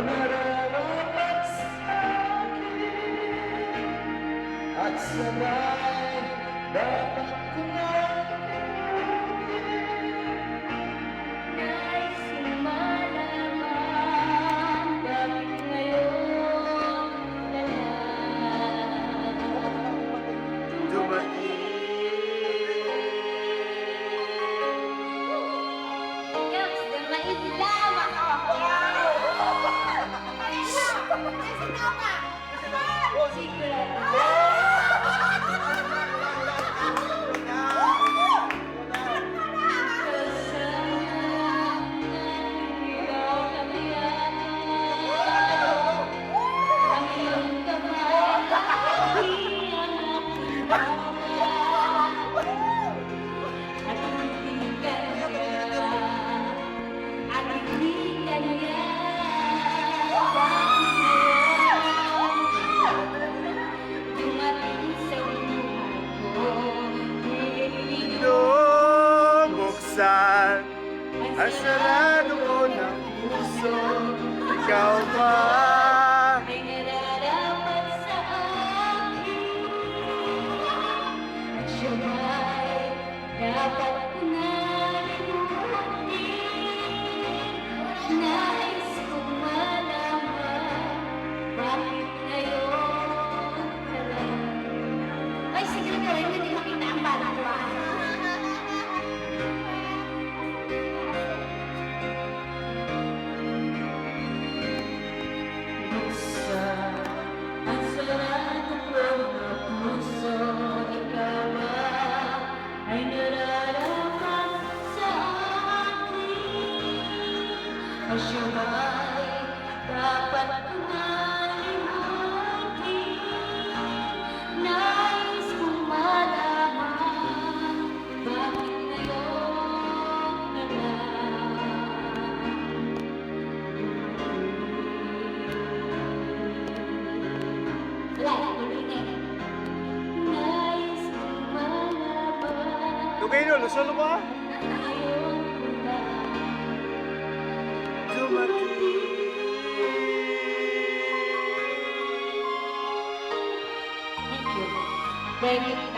ang nararapat sa akin at sabay dapat ko nang Nais kong malaman bakit ngayon na lang Yes, then maidlaw ako. Buksan ang sarado ko ng puso. Ikaw ba? Ay nararapat sa akin at siya ba'y dapat ko na limutin? Nais kong malaman bakit ngayon ka lang. Ay, sige na gawin, hindi makita ang bala ko. Ang sarado ko ng puso. Ikaw ba ay nararapat sa akin? O siya ba'y dapat ko na limutin? Nais kong malaman bakit ngayon na lang wala, tuloy na eh. Nais kong malaman Lugay no, Luzon ba? ngayon ko lang Dumating. Thank you. Thank you.